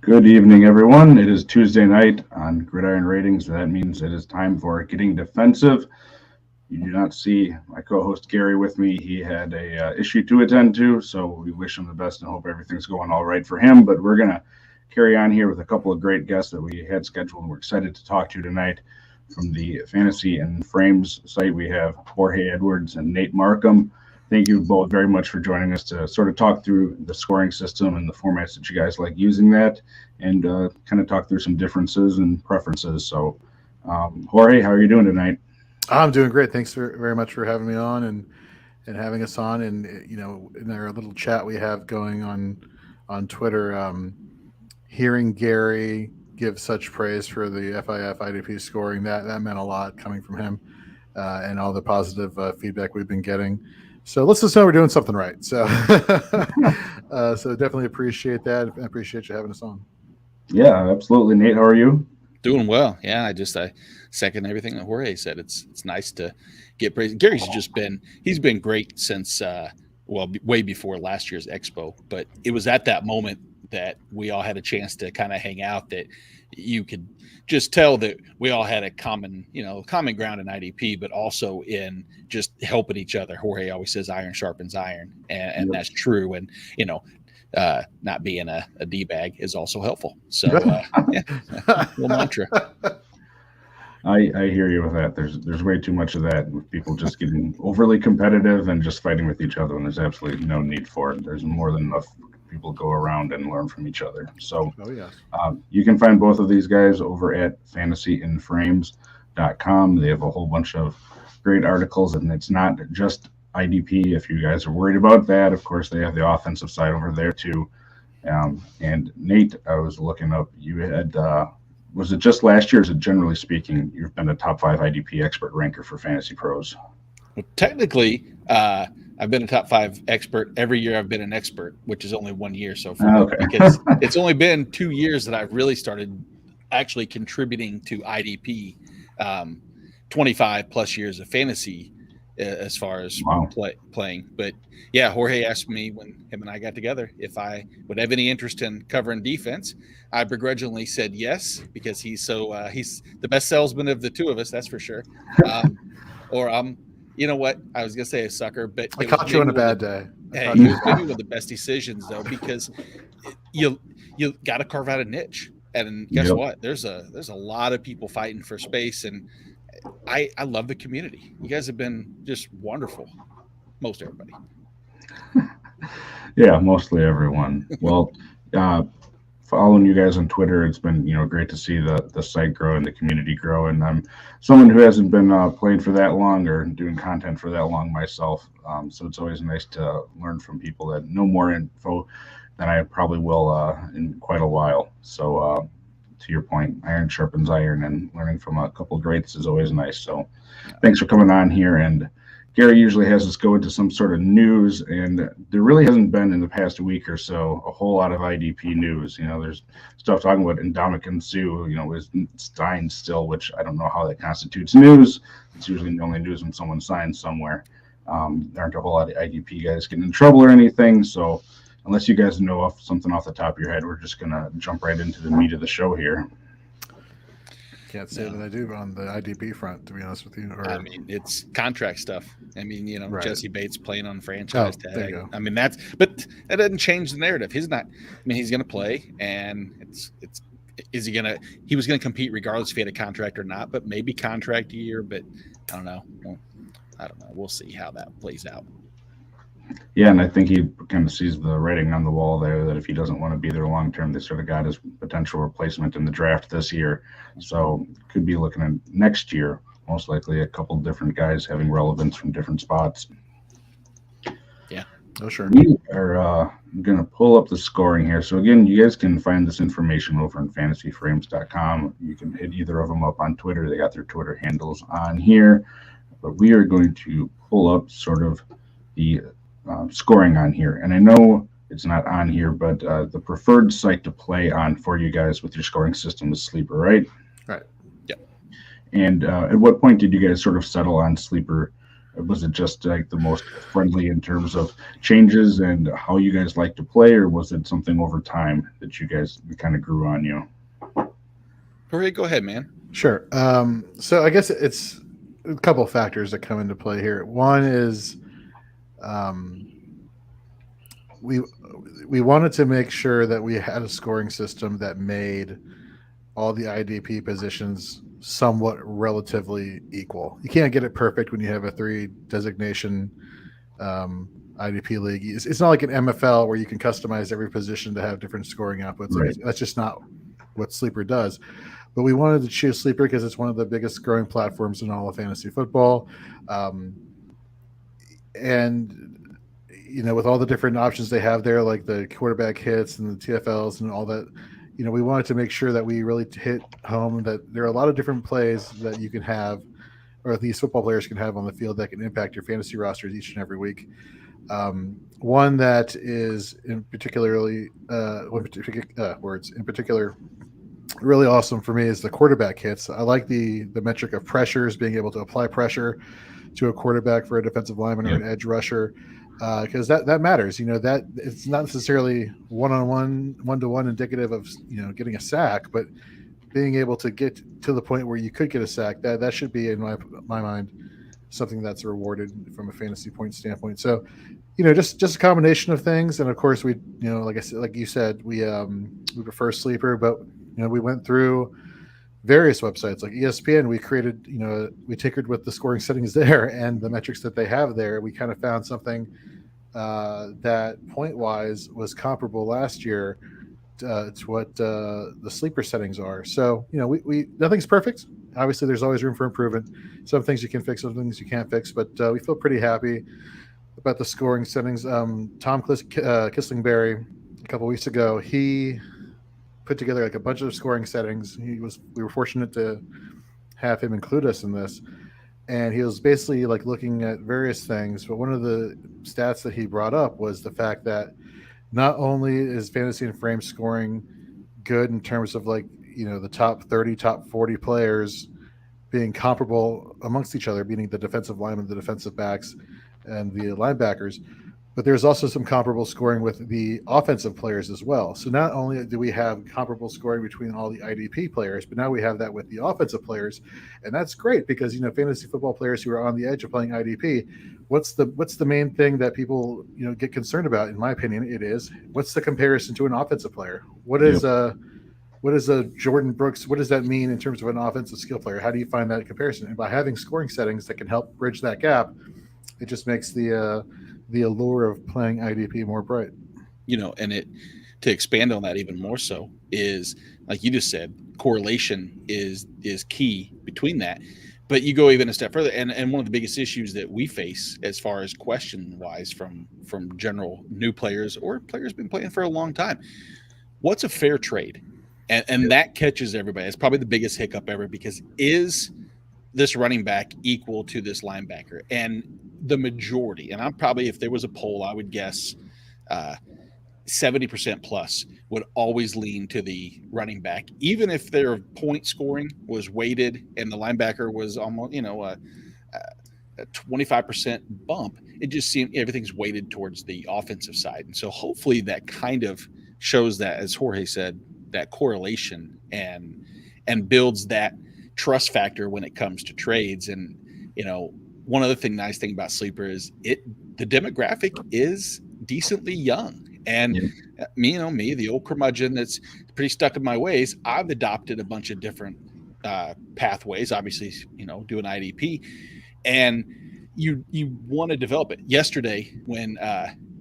Good evening, everyone. It is Tuesday night on Gridiron Ratings. That means it is time for Getting Defensive. You do not see my co-host Gary with me. He had a issue to attend to, so we wish him the best and hope everything's going all right for him. But we're going to carry on here with a couple of great guests that we had scheduled and we're excited to talk to tonight. From the Fantasy and Frames site, we have Jorge Edwards and Nate Markham. Thank you both very much for joining us to sort of talk through the scoring system and the formats that you guys like using that, and kind of talk through some differences and preferences. So, Jorge, how are you doing tonight? I'm doing great. Thanks very much for having me on and having us on. And in our little chat we have going on Twitter, hearing Gary give such praise for the FIF IDP scoring, that meant a lot coming from him, and all the positive feedback we've been getting. So let's just know we're doing something right. So, so definitely appreciate that. I appreciate you having us on. Yeah, absolutely. Nate, how are you? Doing well. Yeah, I second everything that Jorge said. It's nice to get praise. Gary's he's been great since way before last year's Expo. But it was at that moment that we all had a chance to kind of hang out, that you could just tell that we all had a common ground in IDP, but also in just helping each other. Jorge always says iron sharpens iron, and Yep. that's true. And not being a D-bag is also helpful. So yeah, little mantra. I hear you with that. There's way too much of that, with people just getting overly competitive and just fighting with each other, and there's absolutely no need for it. There's more than enough people go around and learn from each other. So you can find both of these guys over at fantasyinframes.com. They have a whole bunch of great articles, and it's not just IDP. If you guys are worried about that, of course, they have the offensive side over there too. And Nate, I was looking up, you had, was it just last year, or is it generally speaking, you've been a top 5 IDP expert ranker for Fantasy Pros? Well, technically, I've been a top 5 expert every year I've been an expert, which is only 1 year so far. Okay. Because it's only been 2 years that I've really started actually contributing to IDP. 25 plus years of fantasy as far as playing. But yeah, Jorge asked me when him and I got together if I would have any interest in covering defense. I begrudgingly said yes, because he's the best salesman of the two of us, that's for sure. You know what? I was gonna say a sucker, but I caught you on a bad day. Hey, it was maybe one of the best decisions though, because you got to carve out a niche, and guess what? There's a lot of people fighting for space, and I love the community. You guys have been just wonderful. Most everybody. Yeah, mostly everyone. Well, following you guys on Twitter, it's been great to see the site grow and the community grow. And I'm someone who hasn't been playing for that long or doing content for that long myself. So it's always nice to learn from people that know more info than I probably will in quite a while. So to your point, iron sharpens iron, and learning from a couple of greats is always nice. So thanks for coming on here. And Gary usually has us go into some sort of news, and there really hasn't been in the past week or so a whole lot of IDP news. There's stuff talking about Indomitian Sue, is signed still, which I don't know how that constitutes news. It's usually only news when someone signs somewhere. There aren't a whole lot of IDP guys getting in trouble or anything. So unless you guys know something off the top of your head, we're just going to jump right into the meat of the show here. Can't say that I do on the IDP front, to be honest with you. I mean, it's contract stuff. I mean, Right. Jesse Bates playing on franchise tag. There you go. I mean, but that doesn't change the narrative. He's going to play, and he was going to compete regardless if he had a contract or not, but maybe contract year, but I don't know. We'll see how that plays out. Yeah, and I think he kind of sees the writing on the wall there that if he doesn't want to be there long term, they sort of got his potential replacement in the draft this year. So could be looking at next year, most likely a couple different guys having relevance from different spots. Yeah. Oh, sure. We are going to pull up the scoring here. So again, you guys can find this information over on fantasyframes.com. You can hit either of them up on Twitter. They got their Twitter handles on here. But we are going to pull up sort of the scoring on here, and I know it's not on here, but the preferred site to play on for you guys with your scoring system is Sleeper, right? Right. Yep. And at what point did you guys sort of settle on Sleeper was it just like the most friendly in terms of changes and how you guys like to play, or was it something over time that you guys kind of grew on you? Jorge, go ahead, man. Sure. So I guess it's a couple of factors that come into play here. One is we wanted to make sure that we had a scoring system that made all the IDP positions somewhat relatively equal. You can't get it perfect when you have a 3 designation IDP league. It's not like an MFL where you can customize every position to have different scoring outputs. Right. Like, that's just not what Sleeper does. But we wanted to choose Sleeper because it's one of the biggest growing platforms in all of fantasy football. And with all the different options they have there, like the quarterback hits and the TFLs and all that, we wanted to make sure that we really hit home that there are a lot of different plays that you can have, or these football players can have on the field that can impact your fantasy rosters each and every week. One that is in particular really awesome for me is the quarterback hits. I like the metric of pressures, being able to apply pressure to a quarterback for a defensive lineman or an edge rusher, because that matters. That it's not necessarily one-to-one indicative of getting a sack, but being able to get to the point where you could get a sack, that should be, in my mind, something that's rewarded from a fantasy point standpoint. So, just a combination of things. And of course, we, like you said, we prefer Sleeper, but we went through various websites like ESPN. We created, we tinkered with the scoring settings there and the metrics that they have there. We kind of found something that point wise was comparable last year to what the Sleeper settings are. So, we nothing's perfect. Obviously, there's always room for improvement. Some things you can fix, some things you can't fix, but we feel pretty happy about the scoring settings. Tom Kislingberry, a couple weeks ago, he put together like a bunch of scoring settings. We were fortunate to have him include us in this, and he was basically like looking at various things. But one of the stats that he brought up was the fact that not only is fantasy and frame scoring good in terms of like the top 30, top 40 players being comparable amongst each other, meaning the defensive linemen, the defensive backs, and the linebackers, but there's also some comparable scoring with the offensive players as well. So not only do we have comparable scoring between all the IDP players, but now we have that with the offensive players, and that's great because fantasy football players who are on the edge of playing IDP, what's the main thing that people get concerned about? In my opinion, it is what's the comparison to an offensive player? What is a Jordan Brooks? What does that mean in terms of an offensive skill player? How do you find that comparison? And by having scoring settings that can help bridge that gap, it just makes the allure of playing IDP more bright. And to expand on that even more so is, like you just said, correlation is key between that. But you go even a step further, and one of the biggest issues that we face as far as question wise from general new players or players been playing for a long time, what's a fair trade? And that catches everybody. It's probably the biggest hiccup ever, because is this running back equal to this linebacker? And the majority, and I'm probably, if there was a poll, I would guess 70% plus would always lean to the running back, even if their point scoring was weighted and the linebacker was almost, a 25% bump. It just seemed everything's weighted towards the offensive side. And so hopefully that kind of shows that, as Jorge said, that correlation and builds that trust factor when it comes to trades. And, one other nice thing about Sleeper is the demographic is decently young. And me, the old curmudgeon that's pretty stuck in my ways, I've adopted a bunch of different pathways, obviously, doing IDP, and you want to develop it. Yesterday, when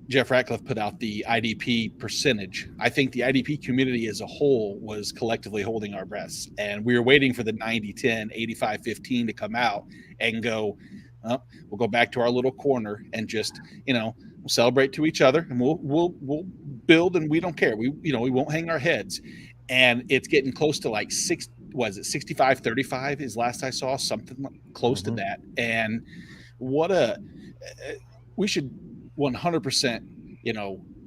Jeff Ratcliffe put out the IDP percentage, I think the IDP community as a whole was collectively holding our breaths, and we were waiting for the 90-10, 85-15 to come out and go, oh, we'll go back to our little corner and just, we'll celebrate to each other, and we'll build, and we don't care. We won't hang our heads. And it's getting close to like 65-35 is last I saw, something close to that. And we should 100%,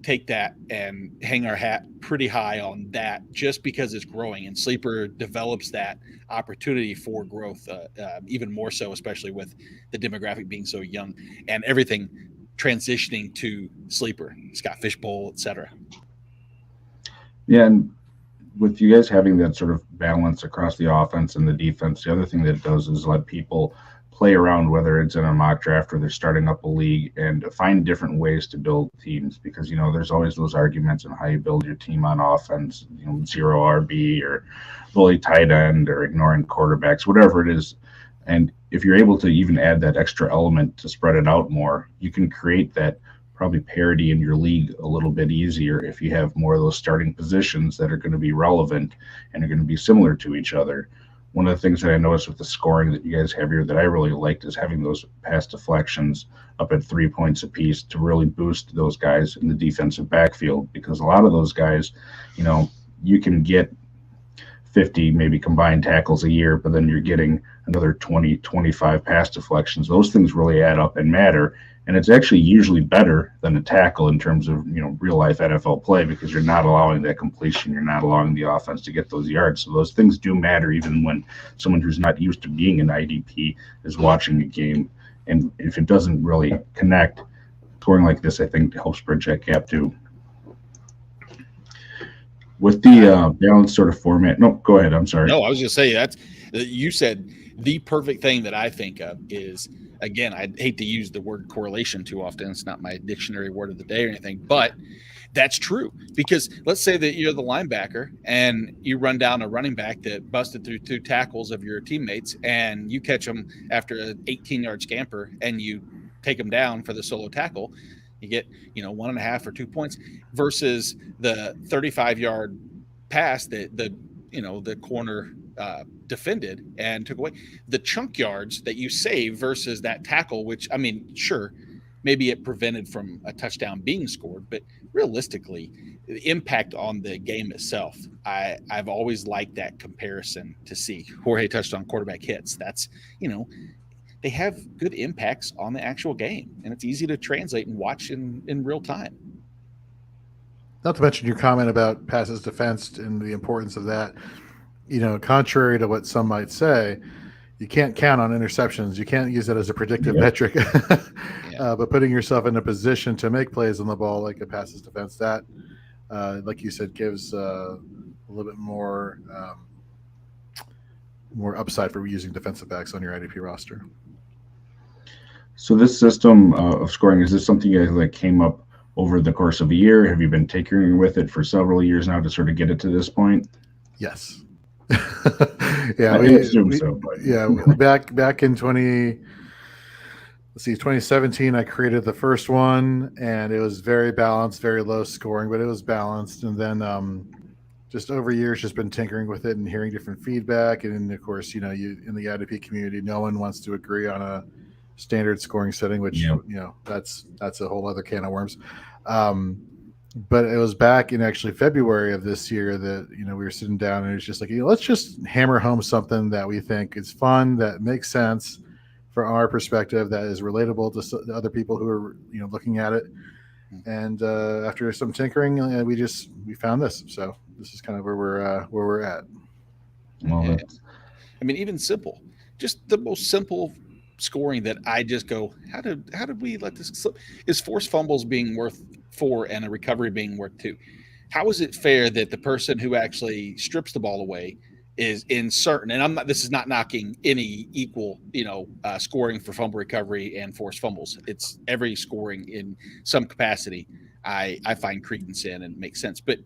take that and hang our hat pretty high on that, just because it's growing, and Sleeper develops that opportunity for growth even more so, especially with the demographic being so young and everything transitioning to Sleeper, Scott Fishbowl, etc. Yeah, and with you guys having that sort of balance across the offense and the defense, the other thing that it does is let people play around, whether it's in a mock draft or they're starting up a league, and find different ways to build teams, because there's always those arguments on how you build your team on offense, zero RB or bully tight end or ignoring quarterbacks, whatever it is. And if you're able to even add that extra element to spread it out more, you can create that probably parity in your league a little bit easier if you have more of those starting positions that are going to be relevant and are going to be similar to each other. One of the things that I noticed with the scoring that you guys have here that I really liked is having those pass deflections up at 3 points apiece to really boost those guys in the defensive backfield, because a lot of those guys, you can get 50 maybe combined tackles a year, but then you're getting another 20, 25 pass deflections. Those things really add up and matter. And it's actually usually better than a tackle in terms of, real life NFL play, because you're not allowing that completion. You're not allowing the offense to get those yards. So those things do matter, even when someone who's not used to being an IDP is watching a game. And if it doesn't really connect, scoring like this, I think, helps bridge that gap too. With the balanced sort of format. No, go ahead. I'm sorry. No, I was going to say you said the perfect thing that I think of is, again, I hate to use the word correlation too often. It's not my dictionary word of the day or anything, but that's true. Because let's say that you're the linebacker and you run down a running back that busted through 2 tackles of your teammates, and you catch them after an 18-yard scamper and you take them down for the solo tackle. You get, 1.5 or 2 points versus the 35-yard pass that the corner defended and took away. The chunk yards that you save versus that tackle, which, sure, maybe it prevented from a touchdown being scored, but realistically, the impact on the game itself, I've always liked that comparison to see. Jorge touched on quarterback hits. That's, they have good impacts on the actual game, and it's easy to translate and watch in real time. Not to mention your comment about passes defensed and the importance of that. Contrary to what some might say, you can't count on interceptions. You can't use it as a predictive metric. But putting yourself in a position to make plays on the ball, like a passes defense, that, like you said, gives a little bit more upside for using defensive backs on your IDP roster. So this system of scoring, is this something that came up over the course of a year? Have you been tinkering with it for several years now to sort of get it to this point? Yes. I assume so. But. Back in 2017, I created the first one, and it was very balanced, very low scoring, but it was balanced. And then just over years, just been tinkering with it and hearing different feedback. And of course, you in the IDP community, no one wants to agree on a standard scoring setting, which that's a whole other can of worms. But it was back in actually February of this year that we were sitting down, and it was just like, let's just hammer home something that we think is fun, that makes sense from our perspective, that is relatable to other people who are looking at it. And after some tinkering, we found this. So this is kind of where we're at. Well, even simple, just the most simple scoring that I just go, how did we let this slip? Is forced fumbles being worth 4 and a recovery being worth 2? How is it fair that the person who actually strips the ball away is in certain, and this is not knocking any equal, scoring for fumble recovery and forced fumbles. It's every scoring in some capacity I find credence in and makes sense. But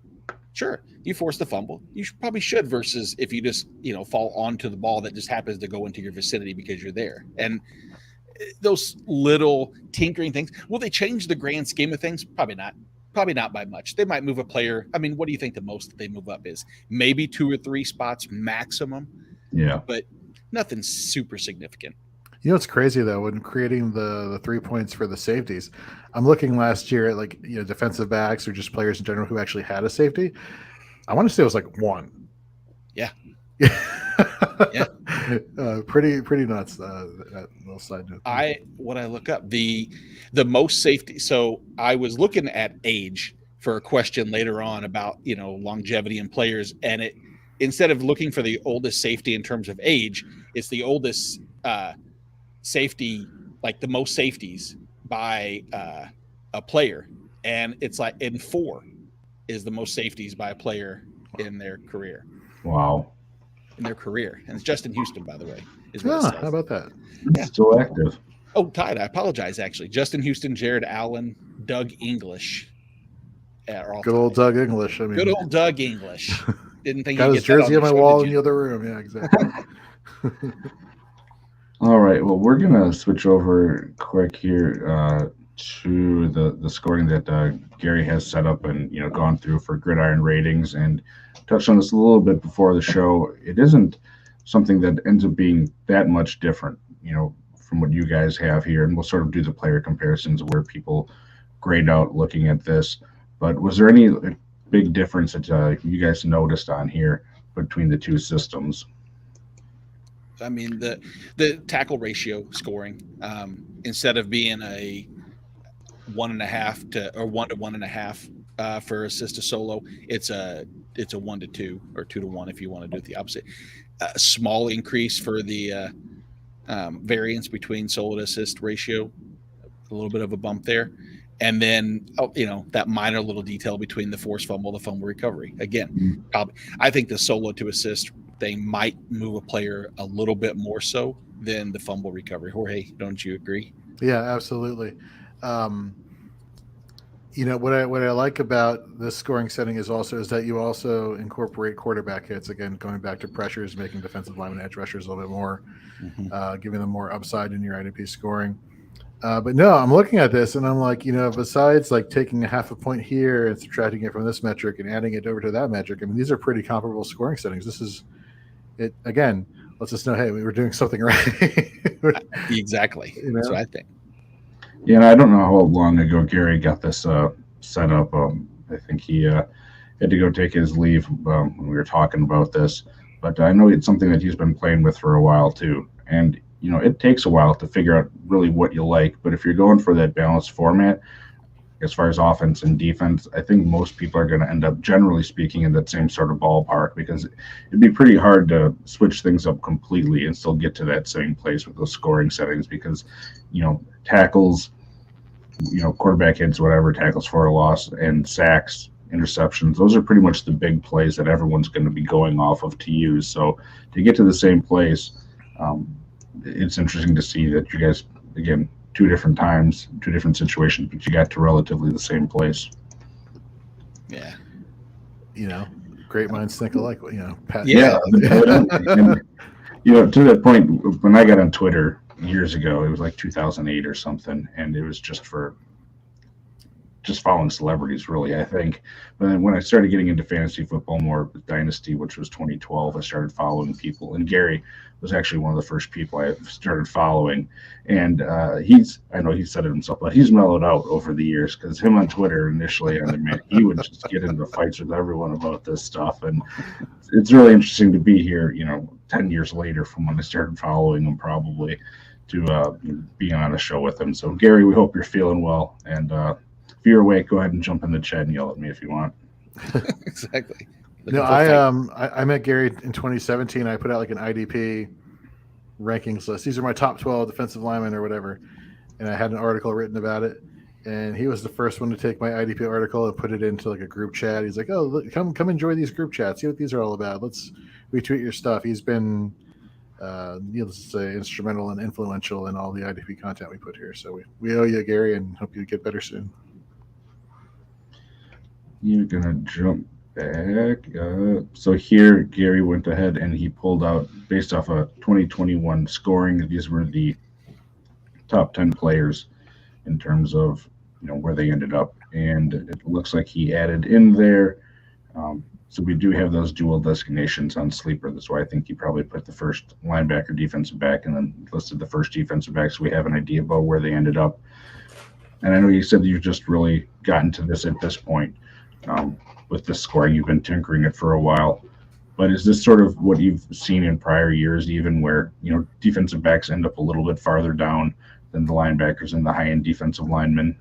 sure, you force the fumble, you probably should, versus if you just, fall onto the ball that just happens to go into your vicinity because you're there. And those little tinkering things, will they change the grand scheme of things? Probably not by much. They might move a player. What do you think the most that they move up is? Maybe 2 or 3 spots maximum. Yeah. But nothing super significant. It's crazy though, when creating the 3 points for the safeties, I'm looking last year at defensive backs or just players in general who actually had a safety. I want to say it was 1. Yeah. Yeah. Pretty nuts. That little side note. When I look up the most safety, so I was looking at age for a question later on about, longevity in players. And it, instead of looking for the oldest safety in terms of age, it's the oldest safety, like the most safeties by a player. And it's like in 4 is the most safeties by a player in their career. Wow. In their career. And it's Justin Houston, by the way, is what it says. How about that? Yeah. Still active. Oh, tied. I apologize, actually. Justin Houston, Jared Allen, Doug English. Are all Good tied. old Doug English. I mean, Good old Doug English. Didn't think got he'd his get that jersey on my the show, wall did in you? the other room. Yeah, exactly. All right. Well, we're gonna switch over quick here to the scoring that Gary has set up and gone through for Gridiron Ratings, and touched on this a little bit before the show. It isn't something that ends up being that much different, from what you guys have here, and we'll sort of do the player comparisons where people grade out looking at this. But was there any big difference that you guys noticed on here between the two systems? I mean, the tackle ratio scoring, instead of being a 1.5 to or 1 to 1.5 for assist to solo, it's a 1 to 2 or 2 to 1 if you want to do it the opposite. A small increase for the variance between solo to assist ratio, a little bit of a bump there. And then, that minor little detail between the forced fumble, the fumble recovery. Again, I think the solo to assist thing might move a player a little bit more so than the fumble recovery. Jorge, don't you agree? Yeah, absolutely. What I like about this scoring setting is that you also incorporate quarterback hits. Again, going back to pressures, making defensive linemen edge rushers a little bit more, giving them more upside in your IDP scoring. But no, I'm looking at this and I'm like, besides like taking a half a point here and subtracting it from this metric and adding it over to that metric, I mean, these are pretty comparable scoring settings. This is it again. Lets us know, hey, we were doing something right. Exactly. That's what I think. Yeah, and I don't know how long ago Gary got this set up. I think he had to go take his leave when we were talking about this. But I know it's something that he's been playing with for a while too. And it takes a while to figure out really what you like. But if you're going for that balanced format, as far as offense and defense, I think most people are going to end up, generally speaking, in that same sort of ballpark, because it'd be pretty hard to switch things up completely and still get to that same place with those scoring settings, because, tackles, quarterback hits, whatever, tackles for a loss, and sacks, interceptions, those are pretty much the big plays that everyone's going to be going off of to use. So to get to the same place, it's interesting to see that you guys, again, 2 different times, 2 different situations, but you got to relatively the same place. Yeah. Great minds think alike. Pat. Yeah. And, to that point, when I got on Twitter years ago, it was like 2008 or something, and it was just following celebrities, really, I think. But then when I started getting into fantasy football more with Dynasty, which was 2012, I started following people. And Gary was actually one of the first people I started following. And I know he said it himself, but he's mellowed out over the years, because him on Twitter initially, he would just get into fights with everyone about this stuff. And it's really interesting to be here, 10 years later from when I started following him, probably, to be on a show with him. So, Gary, we hope you're feeling well. And if you're awake, go ahead and jump in the chat and yell at me if you want. Exactly. No, I met Gary in 2017. I put out like an IDP rankings list. These are my top 12 defensive linemen or whatever, and I had an article written about it. And he was the first one to take my IDP article and put it into like a group chat. He's like, "Oh, look, come enjoy these group chats. See what these are all about. Let's retweet your stuff." He's been, needless to say, instrumental and influential in all the IDP content we put here. So we owe you, Gary, and hope you get better soon. You're gonna jump back. So here, Gary went ahead and he pulled out, based off a 2021 scoring, these were the top 10 players in terms of where they ended up, and it looks like he added in there. So we do have those dual designations on Sleeper. That's why I think he probably put the first linebacker, defensive back, and then listed the first defensive back, so we have an idea about where they ended up. And I know you said you've just really gotten to this at this point. With this scoring, you've been tinkering it for a while, but is this sort of what you've seen in prior years, even where defensive backs end up a little bit farther down than the linebackers and the high-end defensive linemen?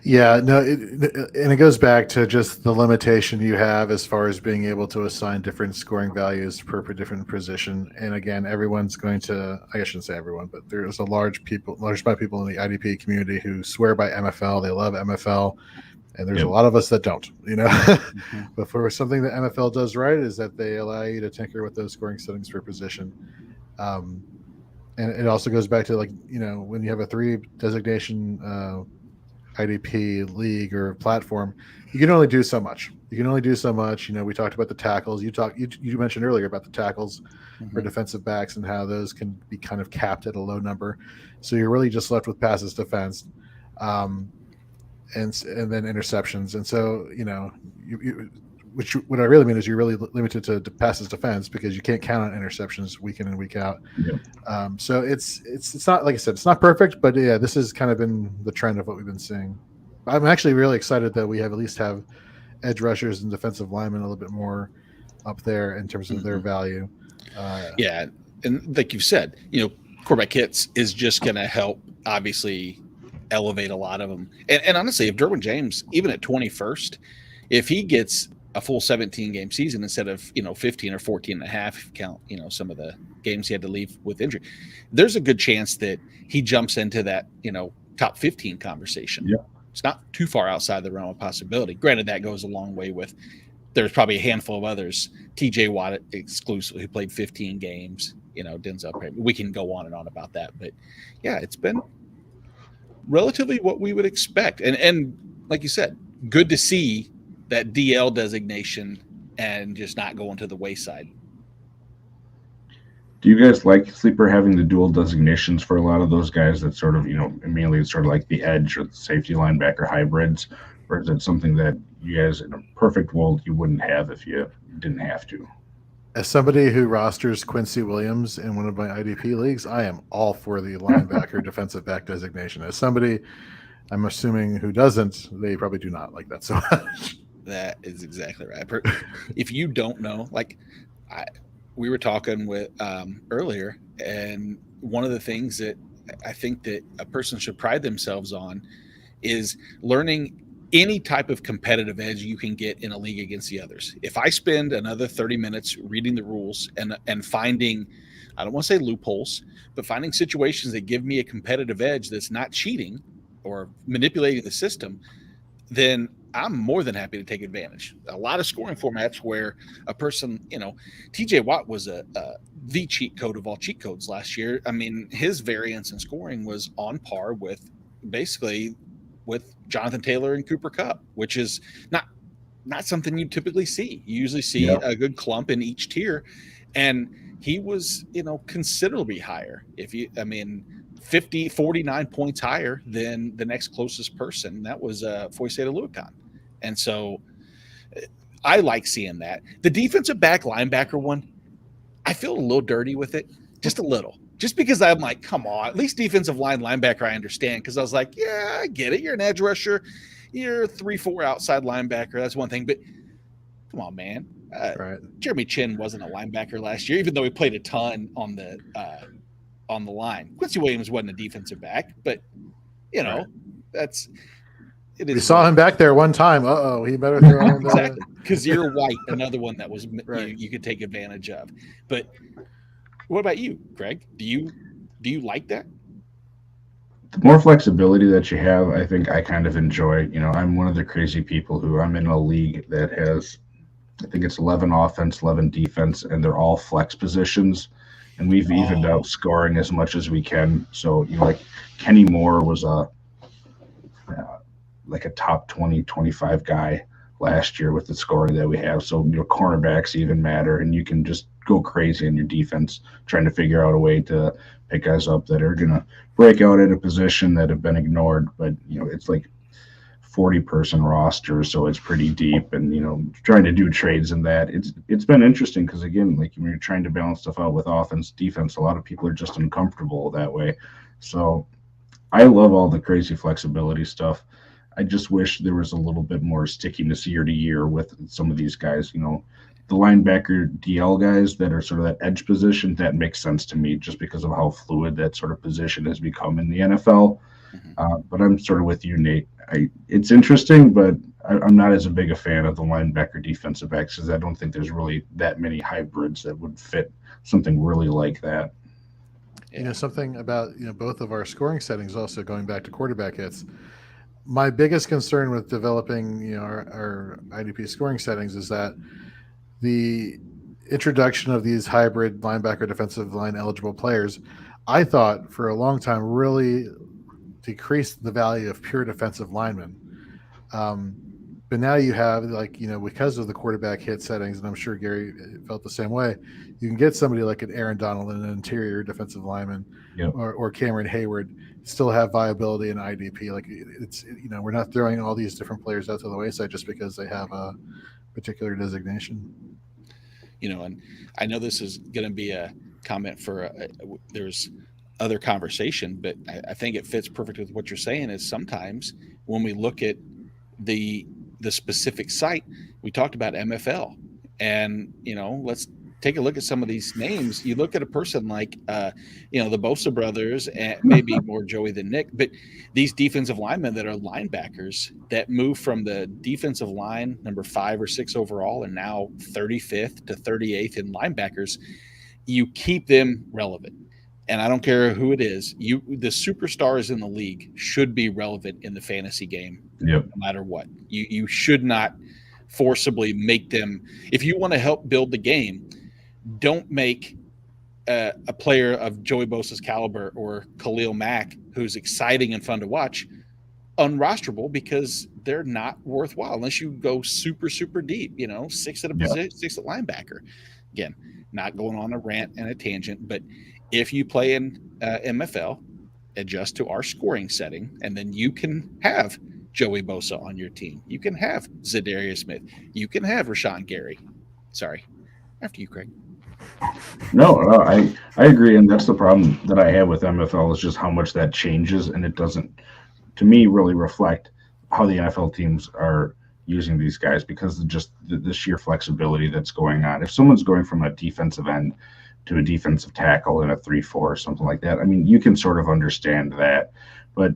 Yeah, no, and it goes back to just the limitation you have as far as being able to assign different scoring values per different position. And again, everyone's going to, I shouldn't say everyone, but there's a large amount of people in the IDP community who swear by MFL. They love MFL. And there's a lot of us that don't, Mhm. But for something that MFL does right is that they allow you to tinker with those scoring settings per position. And it also goes back to when you have a 3 designation IDP league or platform, you can only do so much. We talked about the tackles. You mentioned earlier about the tackles for Mhm. defensive backs and how those can be kind of capped at a low number. So you're really just left with passes defense. And then interceptions. And so, what I really mean is you're really limited to passes defense because you can't count on interceptions week in and week out. Yeah. So it's not, like I said, it's not perfect, but yeah, this has kind of been the trend of what we've been seeing. I'm actually really excited that we at least have edge rushers and defensive linemen a little bit more up there in terms of their value. Yeah, and like you've said, quarterback hits is just going to help, obviously, elevate a lot of them. And honestly, if Derwin James, even at 21st, if he gets a full 17 game season instead of 15 or 14 and a half, if you count some of the games he had to leave with injury, there's a good chance that he jumps into that top 15 conversation. Yeah. It's not too far outside the realm of possibility. Granted, that goes a long way with. There's probably a handful of others. TJ Watt exclusively, who played 15 games. Denzel. We can go on and on about that, but yeah, it's been relatively what we would expect. And like you said, good to see that DL designation and just not going to the wayside. Do you guys like Sleeper having the dual designations for a lot of those guys that sort of, immediately it's sort of like the edge or the safety linebacker hybrids? Or is it something that you guys, in a perfect world, you wouldn't have if you didn't have to? As somebody who rosters Quincy Williams in one of my IDP leagues, I am all for the linebacker defensive back designation. As somebody, I'm assuming, who doesn't, they probably do not like that so much. That is exactly right. If you don't know, we were talking with earlier, and one of the things that I think that a person should pride themselves on is learning any type of competitive edge you can get in a league against the others. If I spend another 30 minutes reading the rules and finding, I don't want to say loopholes, but finding situations that give me a competitive edge that's not cheating or manipulating the system, then I'm more than happy to take advantage. A lot of scoring formats where a person, TJ Watt was the cheat code of all cheat codes last year. I mean, his variance in scoring was on par with basically with Jonathan Taylor and Cooper Kupp, which is not something you typically see. You usually see a good clump in each tier, and he was, considerably higher. 49 points higher than the next closest person. That was Foyesade Luakan. And so I like seeing that. The defensive back linebacker one, I feel a little dirty with it, just a little. Just because I'm like, come on, at least defensive line linebacker, I understand. Because I was like, yeah, I get it. You're an edge rusher. You're a 3-4 outside linebacker. That's one thing. But come on, man. Right. Jeremy Chin wasn't a linebacker last year, even though he played a ton on the line. Quincy Williams wasn't a defensive back, but Right. that's it. Is we saw him back there one time. He better throw in exactly. Kazir White, another one that was right. you could take advantage of. But what about you, Kraig? Do you like that? The more flexibility that you have, I think I kind of enjoy. I'm one of the crazy people who I'm in a league that has, I think it's 11 offense, 11 defense, and they're all flex positions. And we've evened out scoring as much as we can. So, like Kenny Moore was like a top 20, 25 guy last year with the scoring that we have. So your cornerbacks even matter, and you can just go crazy in your defense trying to figure out a way to pick guys up that are going to break out at a position that have been ignored. But, it's like 40-person roster, so it's pretty deep, and trying to do trades in that. It's been interesting because, again, like when you're trying to balance stuff out with offense, defense, a lot of people are just uncomfortable that way. So I love all the crazy flexibility stuff. I just wish there was a little bit more stickiness year to year with some of these guys. The linebacker DL guys that are sort of that edge position, that makes sense to me just because of how fluid that sort of position has become in the NFL. Mhm. But I'm sort of with you, Nate. It's interesting, but I'm not as big a fan of the linebacker defensive backs because I don't think there's really that many hybrids that would fit something really like that. Yeah. Something about both of our scoring settings. Also, going back to quarterback hits, my biggest concern with developing our IDP scoring settings is that the introduction of these hybrid linebacker defensive line eligible players, I thought for a long time really decreased the value of pure defensive linemen. But now you have, because of the quarterback hit settings, and I'm sure Gary felt the same way, you can get somebody like an Aaron Donald, an interior defensive lineman, Yep. or Cameron Hayward, still have viability in IDP. Like it's, we're not throwing all these different players out to the wayside just because they have a particular designation. And I know this is going to be a comment for there's other conversation, but I think it fits perfect with what you're saying. Is sometimes when we look at the specific site, we talked about MFL, and let's take a look at some of these names. You look at a person like the Bosa brothers, and maybe more Joey than Nick, but these defensive linemen that are linebackers that move from the defensive line number 5 or 6 overall and now 35th to 38th in linebackers, you keep them relevant. And I don't care who it is, the superstars in the league should be relevant in the fantasy game. Yep. No matter what. You should not forcibly make them. If you want to help build the game, don't make a player of Joey Bosa's caliber or Khalil Mack, who's exciting and fun to watch, unrosterable because they're not worthwhile unless you go super, super deep, 6 at a position, 6 at linebacker. Again, not going on a rant and a tangent, but if you play in MFL, adjust to our scoring setting, and then you can have Joey Bosa on your team. You can have Zadarius Smith. You can have Rashawn Gary. Sorry. After you, Kraig. No, I agree, and that's the problem that I have with MFL is just how much that changes, and it doesn't, to me, really reflect how the NFL teams are using these guys because of just the sheer flexibility that's going on. If someone's going from a defensive end to a defensive tackle in a 3-4 or something like that, I mean, you can sort of understand that, but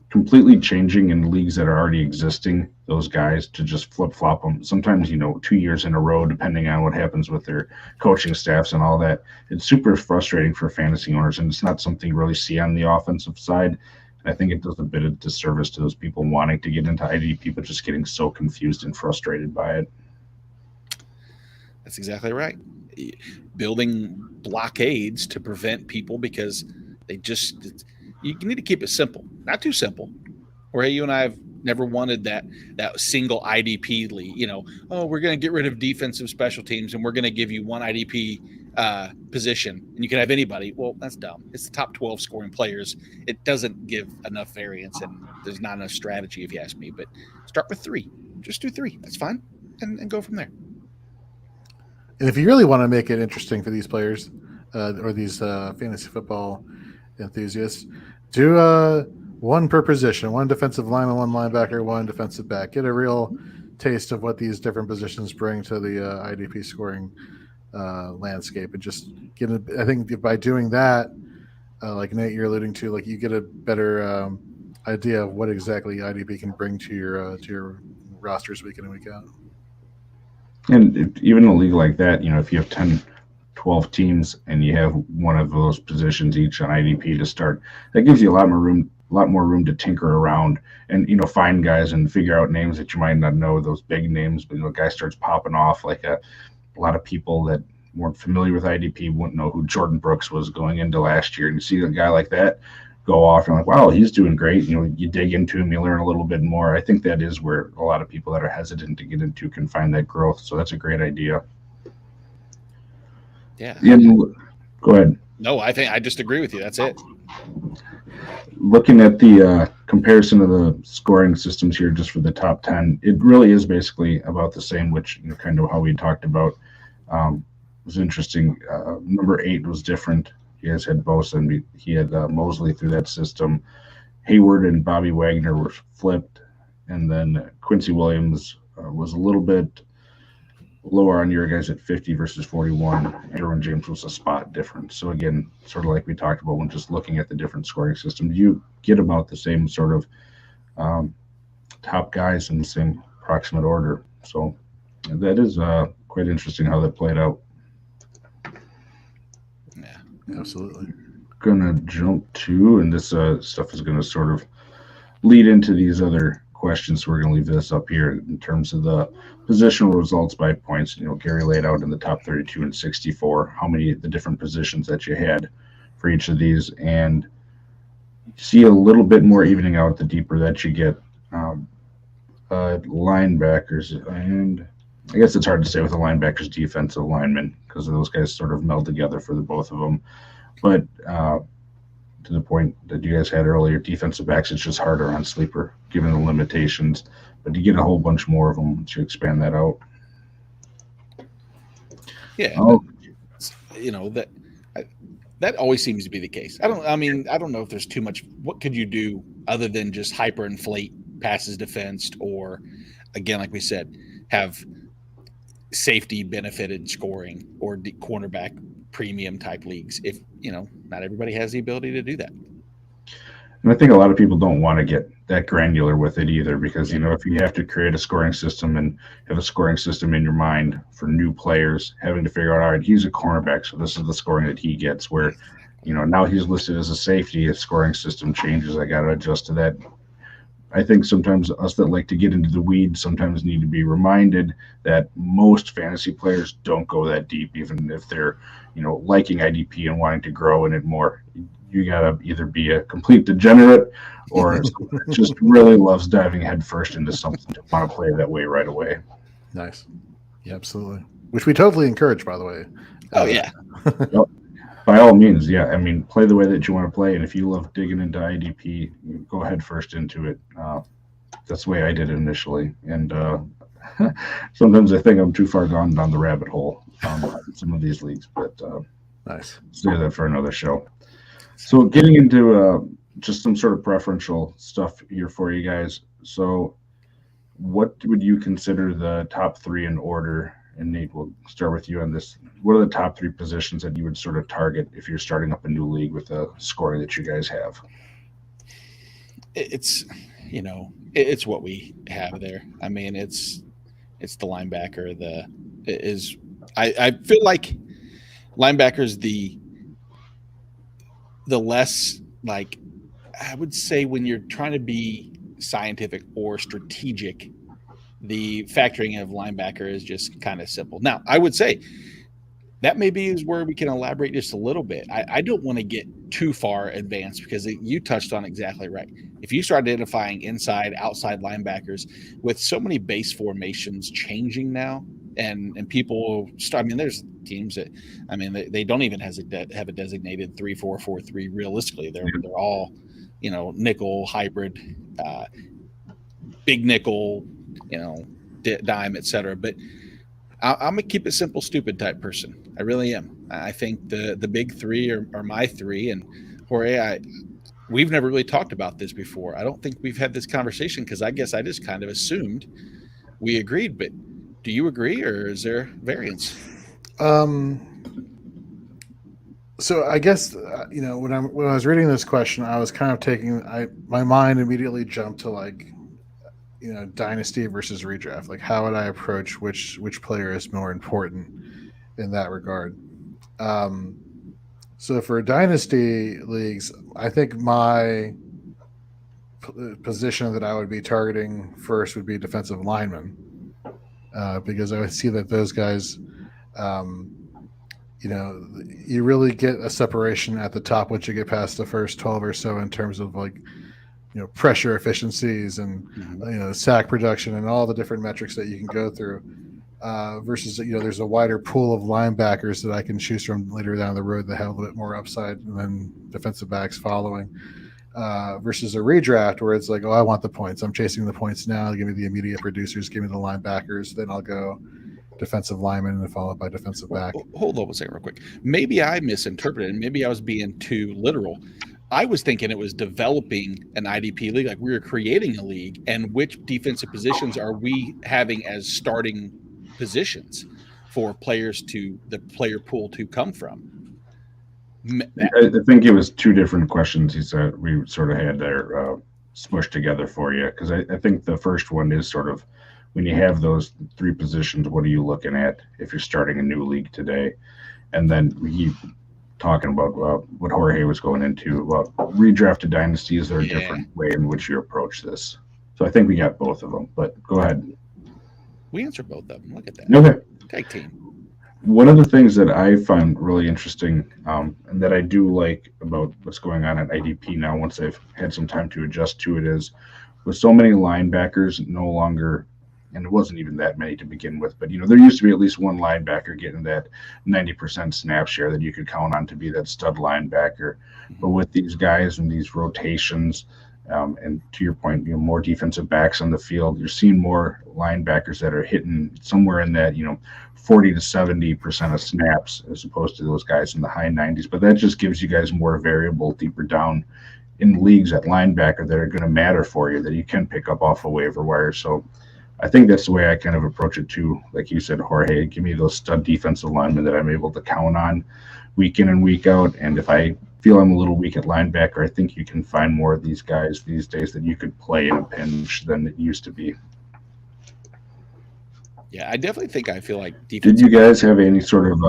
completely changing in leagues that are already existing, those guys to just flip-flop them, sometimes, 2 years in a row, depending on what happens with their coaching staffs and all that, it's super frustrating for fantasy owners, and it's not something you really see on the offensive side. And I think it does a bit of disservice to those people wanting to get into IDP, but just getting so confused and frustrated by it. That's exactly right. Building blockades to prevent people because you need to keep it simple, not too simple. Jorge, you and I have never wanted that single IDP league. We're going to get rid of defensive special teams and we're going to give you one IDP position and you can have anybody. Well, that's dumb. It's the top 12 scoring players. It doesn't give enough variance and there's not enough strategy if you ask me, but start with 3. Just do 3. That's fine. And go from there. And if you really want to make it interesting for these players or these fantasy football enthusiasts, do one per position, one defensive lineman, one linebacker, one defensive back. Get a real taste of what these different positions bring to the IDP scoring landscape, and just I think by doing that, like Nate, you're alluding to, like you get a better idea of what exactly IDP can bring to your rosters week in and week out. And even a league like that, if you have 10, 12 teams and you have one of those positions each on IDP to start, that gives you a lot more room to tinker around and, find guys and figure out names that you might not know, those big names, but, a guy starts popping off like a lot of people that weren't familiar with IDP wouldn't know who Jordan Brooks was going into last year. And you see a guy like that go off and like, wow, he's doing great. You dig into him, you learn a little bit more. I think that is where a lot of people that are hesitant to get into can find that growth. So that's a great idea. Yeah. Go ahead. No, I think I just agree with you. That's it. Looking at the comparison of the scoring systems here, just for the top 10, it really is basically about the same, which kind of how we talked about was interesting. Number 8 was different. You guys had Bosa and he had Mosley through that system. Hayward and Bobby Wagner were flipped, and then Quincy Williams was a little bit lower on your guys at 50 versus 41. Aaron James was a spot different. So again, sort of like we talked about when just looking at the different scoring systems, do you get about the same sort of top guys in the same approximate order. So that is quite interesting how that played out. Yeah, absolutely. Gonna jump to, and this stuff is gonna sort of lead into these other questions. So we're gonna leave this up here in terms of the positional results by points. Gary laid out in the top 32 and 64 how many the different positions that you had for each of these, and you see a little bit more evening out the deeper that you get. Linebackers, and I guess it's hard to say with the linebackers, defensive linemen, because those guys sort of meld together for the both of them. But to the point that you guys had earlier, defensive backs, it's just harder on sleeper given the limitations. But you get a whole bunch more of them once you expand that out. Yeah, that always seems to be the case. I don't know if there's too much. What could you do other than just hyperinflate passes defensed, or again, like we said, have safety benefited scoring or cornerback premium type leagues? If not everybody has the ability to do that. And I think a lot of people don't want to get that granular with it either, because if you have to create a scoring system and have a scoring system in your mind for new players, having to figure out, all right, he's a cornerback, so this is the scoring that he gets, where now he's listed as a safety, if scoring system changes, I got to adjust to that. I think sometimes us that like to get into the weeds sometimes need to be reminded that most fantasy players don't go that deep, even if they're, liking IDP and wanting to grow in it more. You got to either be a complete degenerate or just really loves diving headfirst into something to want to play that way right away. Nice. Yeah, absolutely. Which we totally encourage, by the way. Oh, yeah. By all means, yeah. I mean, play the way that you want to play, and if you love digging into IDP, go head first into it. That's the way I did it initially, and sometimes I think I'm too far gone down the rabbit hole in some of these leagues, but nice. Save that for another show. So getting into just some sort of preferential stuff here for you guys. So what would you consider the top three in order? And Nate, we'll start with you on this. What are the top three positions that you would sort of target if you're starting up a new league with the scoring that you guys have? It's what we have there. I mean, it's the linebacker. I feel like linebackers the less, like, I would say, when you're trying to be scientific or strategic, the factoring of linebacker is just kind of simple. Now, I would say that maybe is where we can elaborate just a little bit. I don't want to get too far advanced, because you touched on exactly right. If you start identifying inside, outside linebackers, with so many base formations changing now, and people start, there's teams that, they don't even have a designated 3-4-4-3 realistically. They're all, nickel, hybrid, big nickel, dime, etc. But I'm a keep it simple, stupid type person. I really am. I think the big three are my three. And Jorge, we've never really talked about this before. I don't think we've had this conversation, because I guess I just kind of assumed we agreed. But do you agree, or is there variance? So I guess when I was reading this question, I was kind of my mind immediately jumped to dynasty versus redraft. Like, how would I approach which player is more important in that regard? So for dynasty leagues, I think my position that I would be targeting first would be defensive linemen, because I would see that those guys, you really get a separation at the top once you get past the first 12 or so, in terms of pressure efficiencies and sack production and all the different metrics that you can go through, versus there's a wider pool of linebackers that I can choose from later down the road that have a little bit more upside, and then defensive backs following, versus a redraft where it's like, oh, I want the points, I'm chasing the points now, give me the immediate producers, give me the linebackers, then I'll go defensive lineman and followed by defensive back. Hold on a second real quick. Maybe I misinterpreted, and maybe I was being too literal. I was thinking it was developing an IDP league, like we were creating a league, and which defensive positions are we having as starting positions for players to the player pool to come from. I think it was two different questions he said we sort of had there smushed together for you, because I think the first one is sort of when you have those three positions, what are you looking at if you're starting a new league today? And then he talking about what Jorge was going into about redrafted dynasties. There a different way in which you approach this. So I think we got both of them, but go ahead. We answered both of them. Look at that. Okay. Tag team. One of the things that I find really interesting and that I do like about what's going on at IDP now, once I've had some time to adjust to it, is with so many linebackers no longer, and it wasn't even that many to begin with, but there used to be at least one linebacker getting that 90% snap share that you could count on to be that stud linebacker. But with these guys and these rotations, and to your point, more defensive backs on the field, you're seeing more linebackers that are hitting somewhere in that 40 to 70% of snaps, as opposed to those guys in the high 90s. But that just gives you guys more variable deeper down in leagues at linebacker that are going to matter for you, that you can pick up off a waiver wire. So I think that's the way I kind of approach it too. Like you said, Jorge, give me those stud defensive linemen that I'm able to count on week in and week out. And if I feel I'm a little weak at linebacker, I think you can find more of these guys these days that you could play in a pinch than it used to be. Yeah, I definitely think I feel like defense. Did you guys have any sort of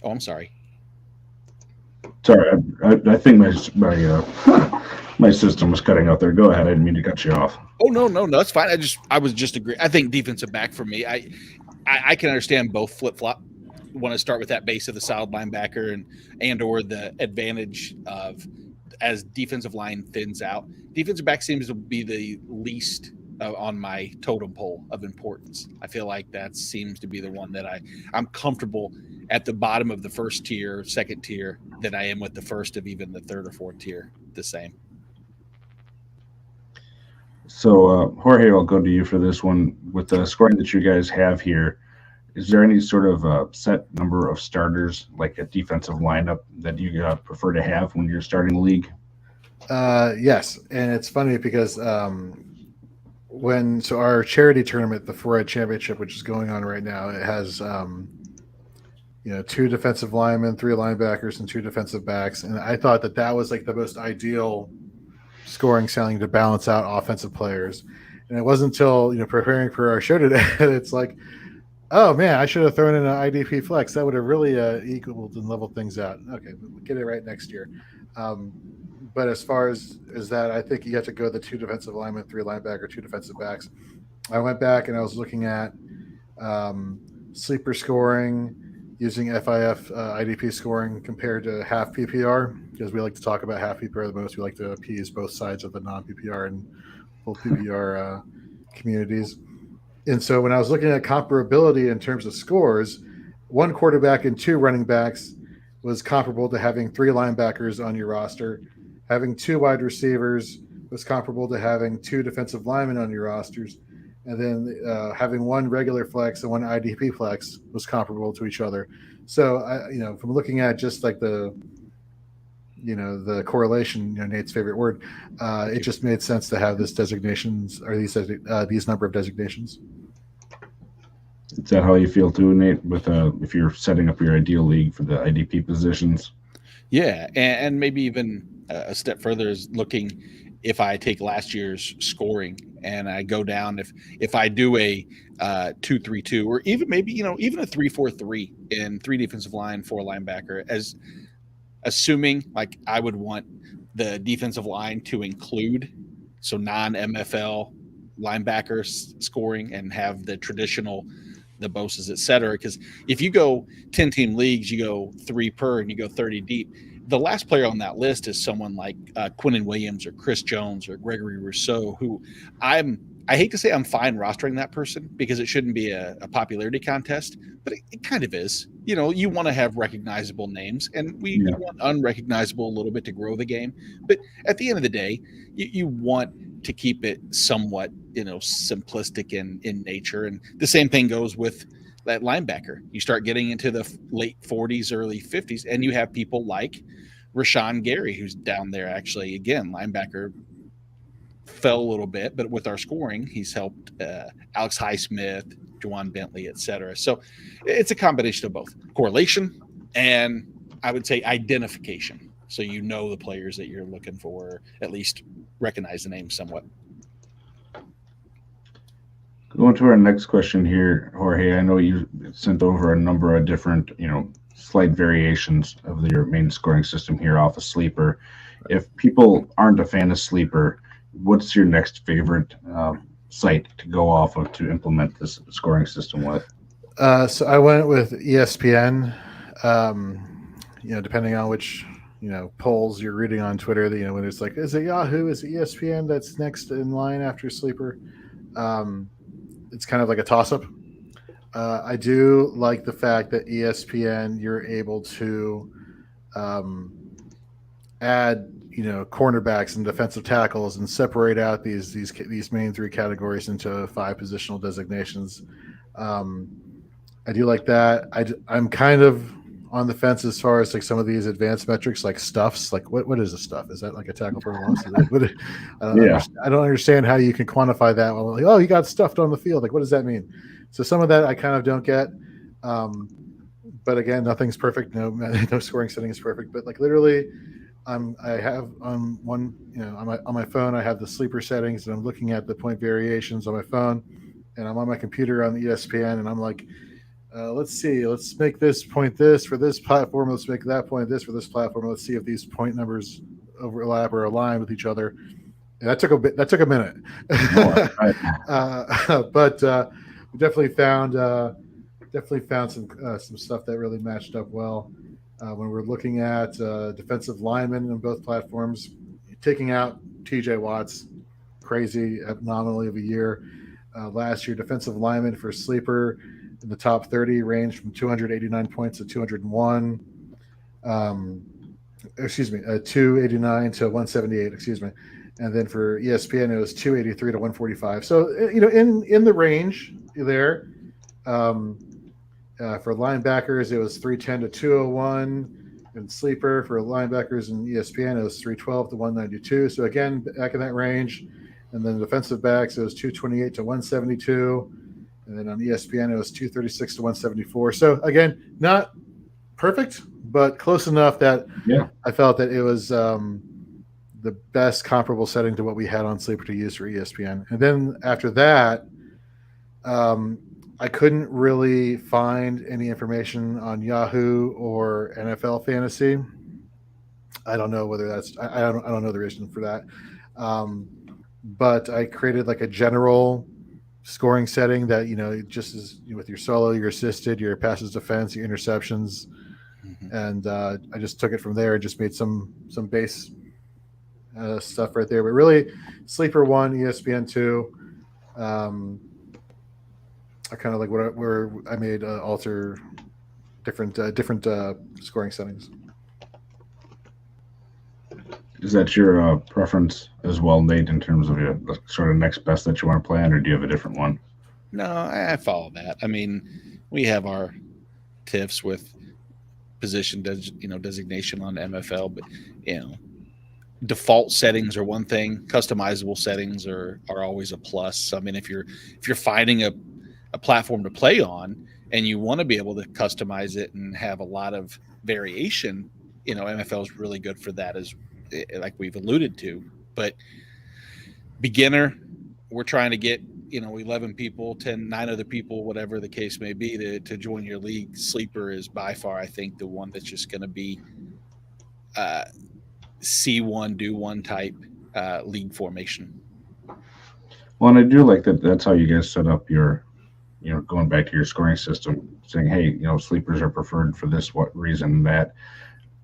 Oh, I'm sorry. Sorry, I think my system was cutting out there. Go ahead. I didn't mean to cut you off. Oh, no, that's fine. I was just agree. I think defensive back for me, I can understand both flip-flop. Want to start with that base of the solid linebacker and or the advantage of as defensive line thins out. Defensive back seems to be the least on my totem pole of importance. I feel like that seems to be the one that I'm comfortable at the bottom of the first tier, second tier, than I am with the first of even the third or fourth tier, the same. So, Jorge, I'll go to you for this one. With the scoring that you guys have here, is there any sort of set number of starters, like a defensive lineup, that you prefer to have when you're starting the league? Yes, and it's funny because our charity tournament, the 4-Ed Championship, which is going on right now, it has 2 defensive linemen, 3 linebackers, and 2 defensive backs, and I thought that was like the most ideal scoring ceiling to balance out offensive players. And it wasn't until preparing for our show today that it's like, oh man, I should have thrown in an IDP flex. That would have really equaled and leveled things out. Okay, we'll get it right next year. But as far as that, I think you have to go the 2 defensive linemen, 3 linebacker, 2 defensive backs. I went back and I was looking at sleeper scoring using FIF IDP scoring compared to half PPR, because we like to talk about half PPR the most. We like to appease both sides of the non-PPR and full PPR communities. And so when I was looking at comparability in terms of scores, 1 quarterback and 2 running backs was comparable to having 3 linebackers on your roster. Having 2 wide receivers was comparable to having 2 defensive linemen on your rosters. And then having 1 regular flex and 1 IDP flex was comparable to each other. So, from looking at just like the correlation, Nate's favorite word, it just made sense to have this designations or these number of designations. Is that how you feel too, Nate, with if you're setting up your ideal league for the IDP positions? Yeah, and maybe even a step further is looking if I take last year's scoring and I go down, if I do a 2-3-2 or even maybe even a 3-4-3 in 3 defensive line, 4 linebacker, as assuming like I would want the defensive line to include so non-MFL linebackers scoring and have the traditional the Boses, et cetera. Because if you go 10-team leagues, you go 3 per and you go 30 deep. The last player on that list is someone like Quinnen Williams or Chris Jones or Gregory Rousseau, who I hate to say I'm fine rostering that person because it shouldn't be a popularity contest, but it kind of is. You want to have recognizable names, and we want unrecognizable a little bit to grow the game. But at the end of the day, you want to keep it somewhat, simplistic in nature. And the same thing goes with that linebacker. You start getting into the late 40s, early 50s, and you have people like Rashawn Gary, who's down there actually, again, linebacker fell a little bit, but with our scoring, he's helped Alex Highsmith, Juwan Bentley, et cetera. So it's a combination of both. Correlation, and I would say identification. So you know the players that you're looking for, at least recognize the name somewhat. Going to our next question here, Jorge. I know you sent over a number of different, slight variations of your main scoring system here off of Sleeper. If people aren't a fan of Sleeper, what's your next favorite site to go off of to implement this scoring system with? So I went with ESPN. Depending on which polls you're reading on Twitter, when it's like, is it Yahoo, is it ESPN that's next in line after Sleeper? It's kind of like a toss-up. I do like the fact that ESPN, you're able to add cornerbacks and defensive tackles and separate out these main three categories into 5 positional designations. I do like that. I'm kind of on the fence as far as like some of these advanced metrics, like stuffs. Like what is a stuff? Is that like a tackle for loss? I don't understand how you can quantify that. Well, like, oh, you got stuffed on the field. Like, what does that mean? So some of that I kind of don't get. But again, nothing's perfect. No scoring setting is perfect. But like literally, I have on my phone, I have the Sleeper settings, and I'm looking at the point variations on my phone, and I'm on my computer on the ESPN, and I'm like, let's see, let's make this point this for this platform. Let's make that point this for this platform. Let's see if these point numbers overlap or align with each other. And that took a bit. That took a minute. But we definitely found some stuff that really matched up well. When we're looking at defensive linemen on both platforms, taking out TJ Watt's crazy anomaly of a year. Last year, defensive linemen for Sleeper in the top 30 ranged from 289 points to 201. 289 to 178, And then for ESPN, it was 283 to 145. So, in the range there. For linebackers, it was 310 to 201. And Sleeper for linebackers in ESPN, it was 312 to 192. So again, back in that range. And then defensive backs, it was 228 to 172. And then on ESPN, it was 236 to 174. So again, not perfect, but close enough that I felt that it was the best comparable setting to what we had on Sleeper to use for ESPN. And then after that, I couldn't really find any information on Yahoo or NFL Fantasy. I don't know whether that's I don't know the reason for that. But I created like a general scoring setting that it just is with your solo, your assisted, your passes defense, your interceptions, and I just took it from there and just made some base stuff right there. But really, Sleeper 1, ESPN 2. I kind of like where I made alter different scoring settings. Is that your preference as well, Nate, in terms of the sort of next best that you want to play on, or do you have a different one? No, I follow that. I mean, we have our tiffs with position, designation on MFL, but default settings are one thing. Customizable settings are always a plus. I mean, if you're finding a platform to play on and you want to be able to customize it and have a lot of variation, MFL is really good for that, as like we've alluded to. But beginner, we're trying to get 11 people, 9 other people, whatever the case may be, to join your league. Sleeper is by far, I think, the one that's just going to be see one, do one type league formation. Well, and I do like that. That's how you guys set up your, going back to your scoring system, saying, hey, sleepers are preferred for this reason, that